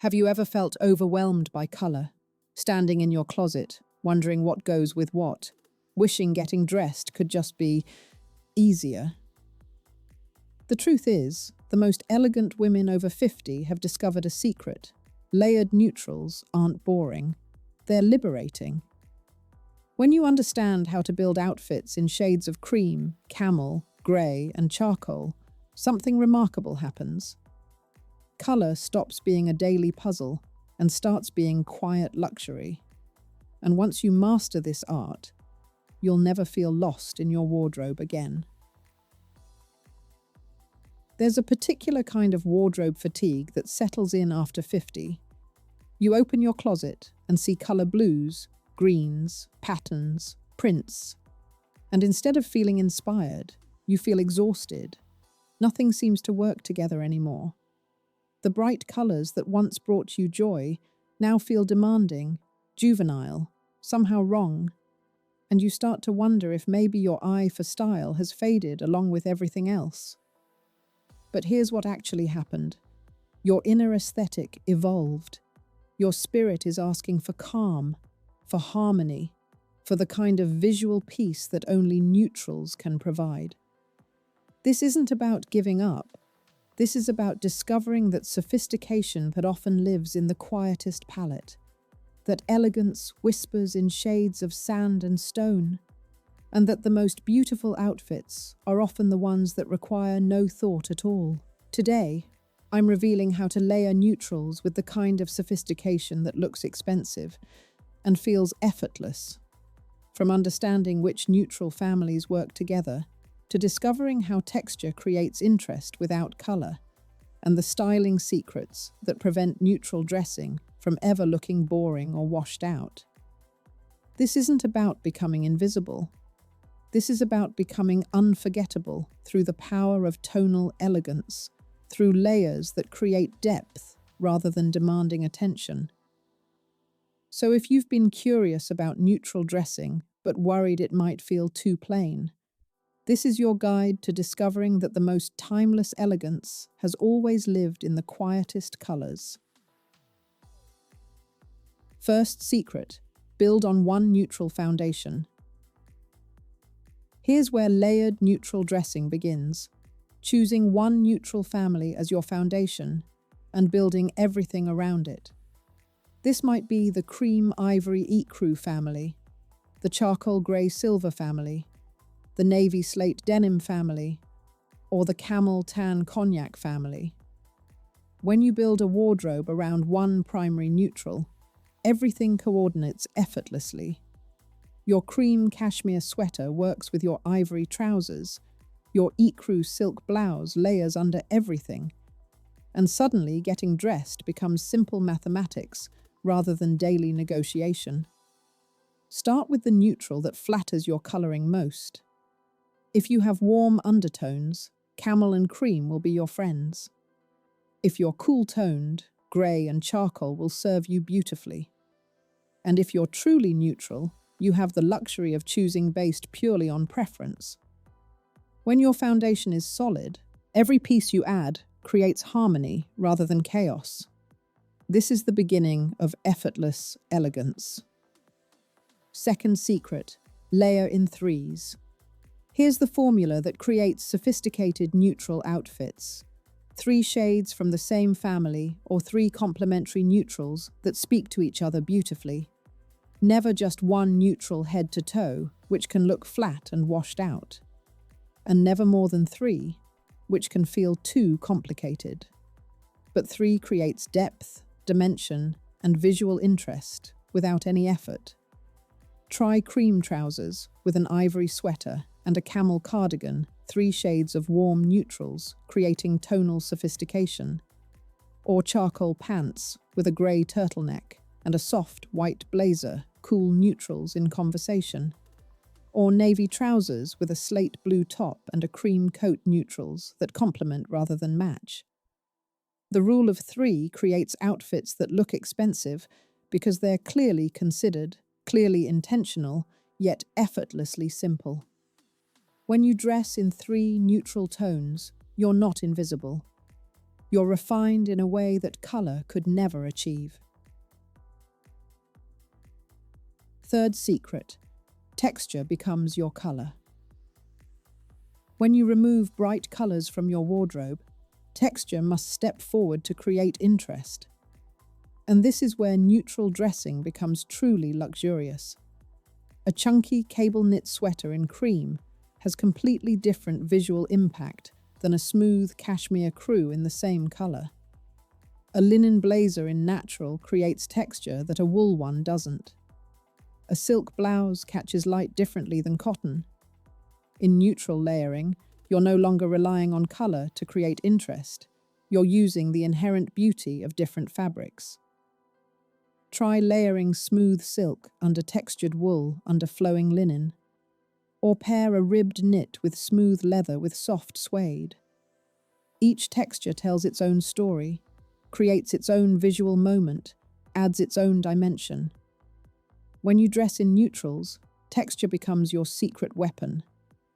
Have you ever felt overwhelmed by color, standing in your closet, wondering what goes with what, wishing getting dressed could just be easier? The truth is, the most elegant women over 50 have discovered a secret. Layered neutrals aren't boring. They're liberating. When you understand how to build outfits in shades of cream, camel, grey, and charcoal, something remarkable happens. Color stops being a daily puzzle and starts being quiet luxury. And once you master this art, you'll never feel lost in your wardrobe again. There's a particular kind of wardrobe fatigue that settles in after 50. You open your closet and see color blues, greens, patterns, prints. And instead of feeling inspired, you feel exhausted. Nothing seems to work together anymore. The bright colors that once brought you joy now feel demanding, juvenile, somehow wrong. And you start to wonder if maybe your eye for style has faded along with everything else. But here's what actually happened. Your inner aesthetic evolved. Your spirit is asking for calm, for harmony, for the kind of visual peace that only neutrals can provide. This isn't about giving up. This is about discovering that sophistication that often lives in the quietest palette, that elegance whispers in shades of sand and stone, and that the most beautiful outfits are often the ones that require no thought at all. Today, I'm revealing how to layer neutrals with the kind of sophistication that looks expensive and feels effortless. From understanding which neutral families work together, to discovering how texture creates interest without color, and the styling secrets that prevent neutral dressing from ever looking boring or washed out. This isn't about becoming invisible. This is about becoming unforgettable through the power of tonal elegance, through layers that create depth rather than demanding attention. So if you've been curious about neutral dressing but worried it might feel too plain, this is your guide to discovering that the most timeless elegance has always lived in the quietest colors. First secret, build on one neutral foundation. Here's where layered neutral dressing begins, choosing one neutral family as your foundation and building everything around it. This might be the cream ivory ecru family, the charcoal grey silver family, the navy slate denim family, or the camel tan cognac family. When you build a wardrobe around one primary neutral, everything coordinates effortlessly. Your cream cashmere sweater works with your ivory trousers, your ecru silk blouse layers under everything, and suddenly getting dressed becomes simple mathematics rather than daily negotiation. Start with the neutral that flatters your coloring most. If you have warm undertones, camel and cream will be your friends. If you're cool-toned, grey and charcoal will serve you beautifully. And if you're truly neutral, you have the luxury of choosing based purely on preference. When your foundation is solid, every piece you add creates harmony rather than chaos. This is the beginning of effortless elegance. Second secret, layer in threes. Here's the formula that creates sophisticated neutral outfits. 3 shades from the same family or 3 complementary neutrals that speak to each other beautifully. Never just one neutral head to toe, which can look flat and washed out. And never more than 3, which can feel too complicated. But 3 creates depth, dimension, and visual interest without any effort. Try cream trousers with an ivory sweater and a camel cardigan, 3 shades of warm neutrals, creating tonal sophistication. Or charcoal pants with a grey turtleneck and a soft white blazer, cool neutrals in conversation. Or navy trousers with a slate blue top and a cream coat neutrals that complement rather than match. The rule of 3 creates outfits that look expensive because they're clearly considered, clearly intentional, yet effortlessly simple. When you dress in 3 neutral tones, you're not invisible. You're refined in a way that color could never achieve. Third secret, texture becomes your color. When you remove bright colors from your wardrobe, texture must step forward to create interest. And this is where neutral dressing becomes truly luxurious. A chunky cable knit sweater in cream has completely different visual impact than a smooth cashmere crew in the same color. A linen blazer in natural creates texture that a wool one doesn't. A silk blouse catches light differently than cotton. In neutral layering, you're no longer relying on color to create interest. You're using the inherent beauty of different fabrics. Try layering smooth silk under textured wool under flowing linen. Or pair a ribbed knit with smooth leather with soft suede. Each texture tells its own story, creates its own visual moment, adds its own dimension. When you dress in neutrals, texture becomes your secret weapon.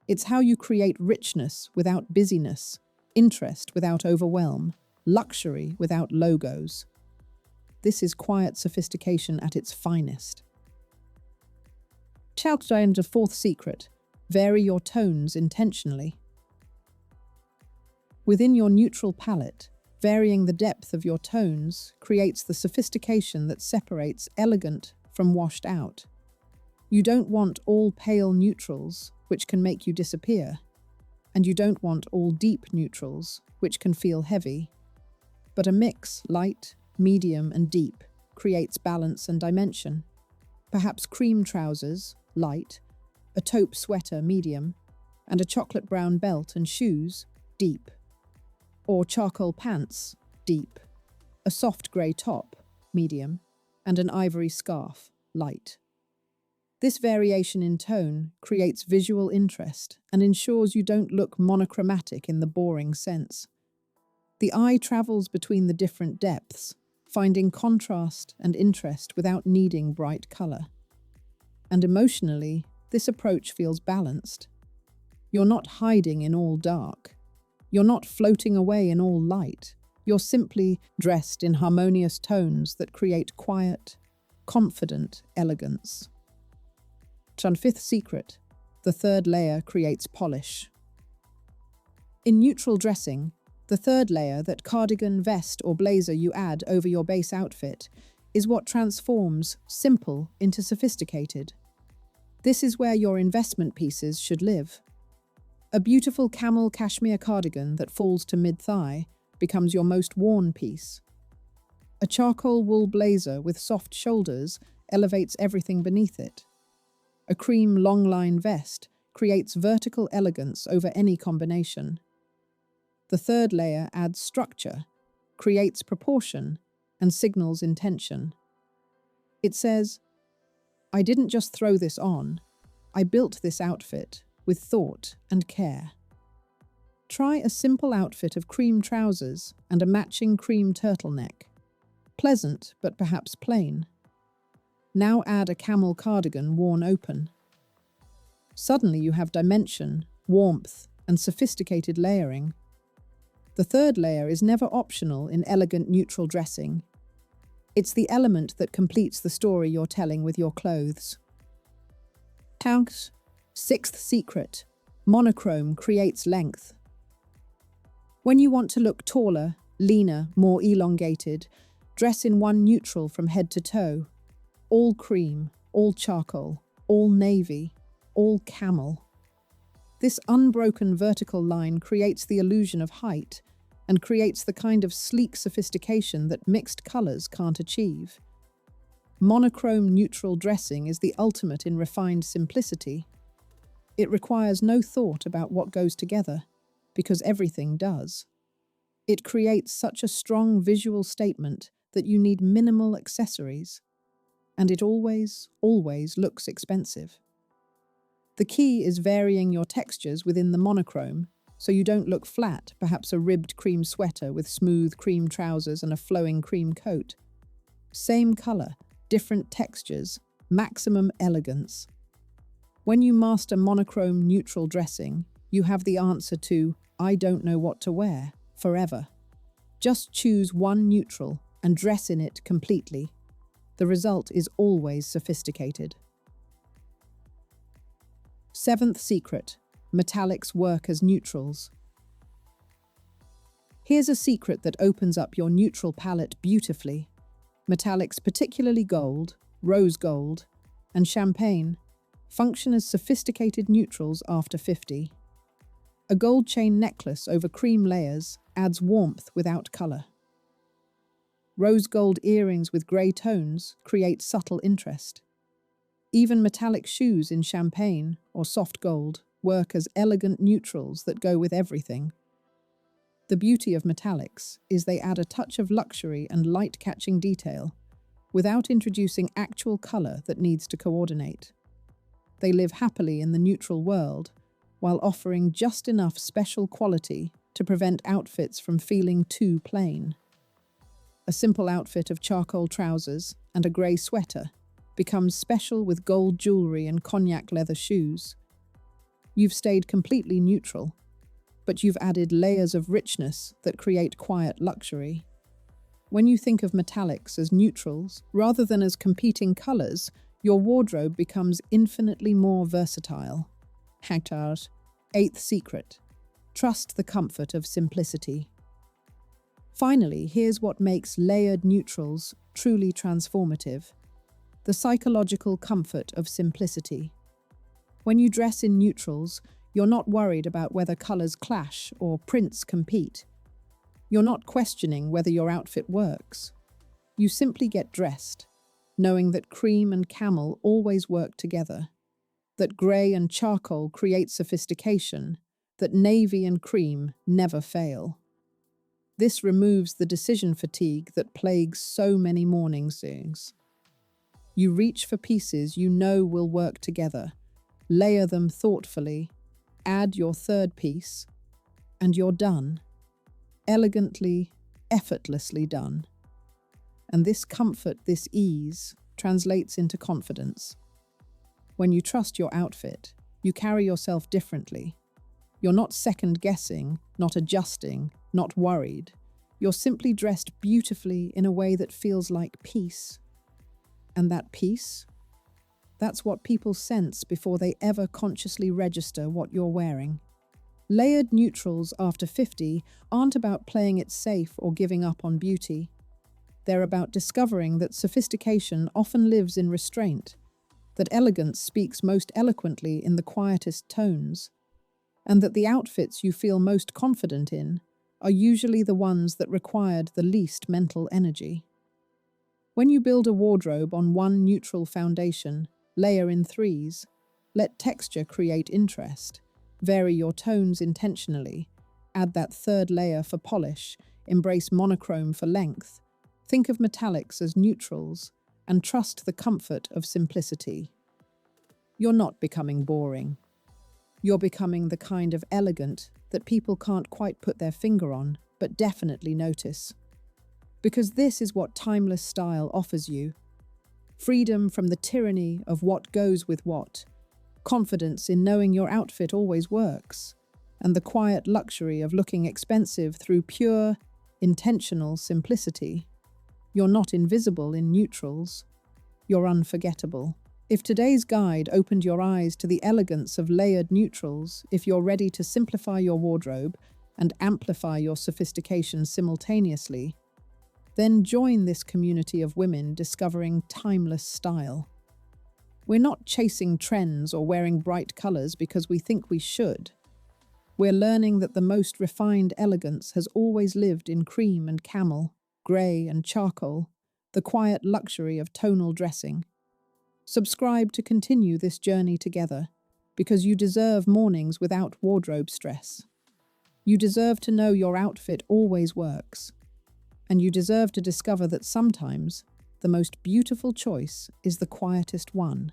It's how you create richness without busyness, interest without overwhelm, luxury without logos. This is quiet sophistication at its finest. Challenge the fourth secret. Vary your tones intentionally. Within your neutral palette, varying the depth of your tones creates the sophistication that separates elegant from washed out. You don't want all pale neutrals, which can make you disappear, and you don't want all deep neutrals, which can feel heavy. But a mix, light, medium, and deep, creates balance and dimension. Perhaps cream trousers, light, a taupe sweater, medium, and a chocolate brown belt and shoes, deep. Or charcoal pants, deep, a soft grey top, medium, and an ivory scarf, light. This variation in tone creates visual interest and ensures you don't look monochromatic in the boring sense. The eye travels between the different depths, finding contrast and interest without needing bright color. And emotionally, this approach feels balanced. You're not hiding in all dark. You're not floating away in all light. You're simply dressed in harmonious tones that create quiet, confident elegance. Fifth secret, the third layer creates polish. In neutral dressing, the third layer, that cardigan, vest, or blazer you add over your base outfit, is what transforms simple into sophisticated. This is where your investment pieces should live. A beautiful camel cashmere cardigan that falls to mid-thigh becomes your most worn piece. A charcoal wool blazer with soft shoulders elevates everything beneath it. A cream long-line vest creates vertical elegance over any combination. The third layer adds structure, creates proportion, and signals intention. It says, I didn't just throw this on, I built this outfit with thought and care. Try a simple outfit of cream trousers and a matching cream turtleneck. Pleasant, but perhaps plain. Now add a camel cardigan worn open. Suddenly you have dimension, warmth, and sophisticated layering. The third layer is never optional in elegant neutral dressing. It's the element that completes the story you're telling with your clothes. Sixth secret, monochrome creates length. When you want to look taller, leaner, more elongated, dress in one neutral from head to toe. All cream, all charcoal, all navy, all camel. This unbroken vertical line creates the illusion of height and creates the kind of sleek sophistication that mixed colors can't achieve. Monochrome neutral dressing is the ultimate in refined simplicity. It requires no thought about what goes together, because everything does. It creates such a strong visual statement that you need minimal accessories. And it always, always looks expensive. The key is varying your textures within the monochrome, so you don't look flat, perhaps a ribbed cream sweater with smooth cream trousers and a flowing cream coat. Same color, different textures, maximum elegance. When you master monochrome neutral dressing, you have the answer to, I don't know what to wear, forever. Just choose one neutral and dress in it completely. The result is always sophisticated. Seventh secret: metallics work as neutrals. Here's a secret that opens up your neutral palette beautifully. Metallics, particularly gold, rose gold, and champagne, function as sophisticated neutrals after 50. A gold chain necklace over cream layers adds warmth without color. Rose gold earrings with grey tones create subtle interest. Even metallic shoes in champagne or soft gold work as elegant neutrals that go with everything. The beauty of metallics is they add a touch of luxury and light-catching detail without introducing actual color that needs to coordinate. They live happily in the neutral world while offering just enough special quality to prevent outfits from feeling too plain. A simple outfit of charcoal trousers and a grey sweater becomes special with gold jewelry and cognac leather shoes. You've stayed completely neutral, but you've added layers of richness that create quiet luxury. When you think of metallics as neutrals rather than as competing colors, your wardrobe becomes infinitely more versatile. Hagtard. Eighth secret: trust the comfort of simplicity. Finally, here's what makes layered neutrals truly transformative: the psychological comfort of simplicity. When you dress in neutrals, you're not worried about whether colors clash or prints compete. You're not questioning whether your outfit works. You simply get dressed, knowing that cream and camel always work together, that grey and charcoal create sophistication, that navy and cream never fail. This removes the decision fatigue that plagues so many morning suits. You reach for pieces you know will work together, layer them thoughtfully, add your third piece, and you're done. Elegantly, effortlessly done. And this comfort, this ease, translates into confidence. When you trust your outfit, you carry yourself differently. You're not second-guessing, not adjusting, not worried. You're simply dressed beautifully in a way that feels like peace. And that peace? That's what people sense before they ever consciously register what you're wearing. Layered neutrals after 50 aren't about playing it safe or giving up on beauty. They're about discovering that sophistication often lives in restraint, that elegance speaks most eloquently in the quietest tones, and that the outfits you feel most confident in are usually the ones that required the least mental energy. When you build a wardrobe on one neutral foundation, layer in threes, let texture create interest, vary your tones intentionally, add that third layer for polish, embrace monochrome for length, think of metallics as neutrals, and trust the comfort of simplicity. You're not becoming boring. You're becoming the kind of elegant that people can't quite put their finger on, but definitely notice. Because this is what timeless style offers you: freedom from the tyranny of what goes with what, confidence in knowing your outfit always works, and the quiet luxury of looking expensive through pure, intentional simplicity. You're not invisible in neutrals. You're unforgettable. If today's guide opened your eyes to the elegance of layered neutrals, if you're ready to simplify your wardrobe and amplify your sophistication simultaneously, then join this community of women discovering timeless style. We're not chasing trends or wearing bright colors because we think we should. We're learning that the most refined elegance has always lived in cream and camel, grey and charcoal, the quiet luxury of tonal dressing. Subscribe to continue this journey together, because you deserve mornings without wardrobe stress. You deserve to know your outfit always works. And you deserve to discover that sometimes the most beautiful choice is the quietest one.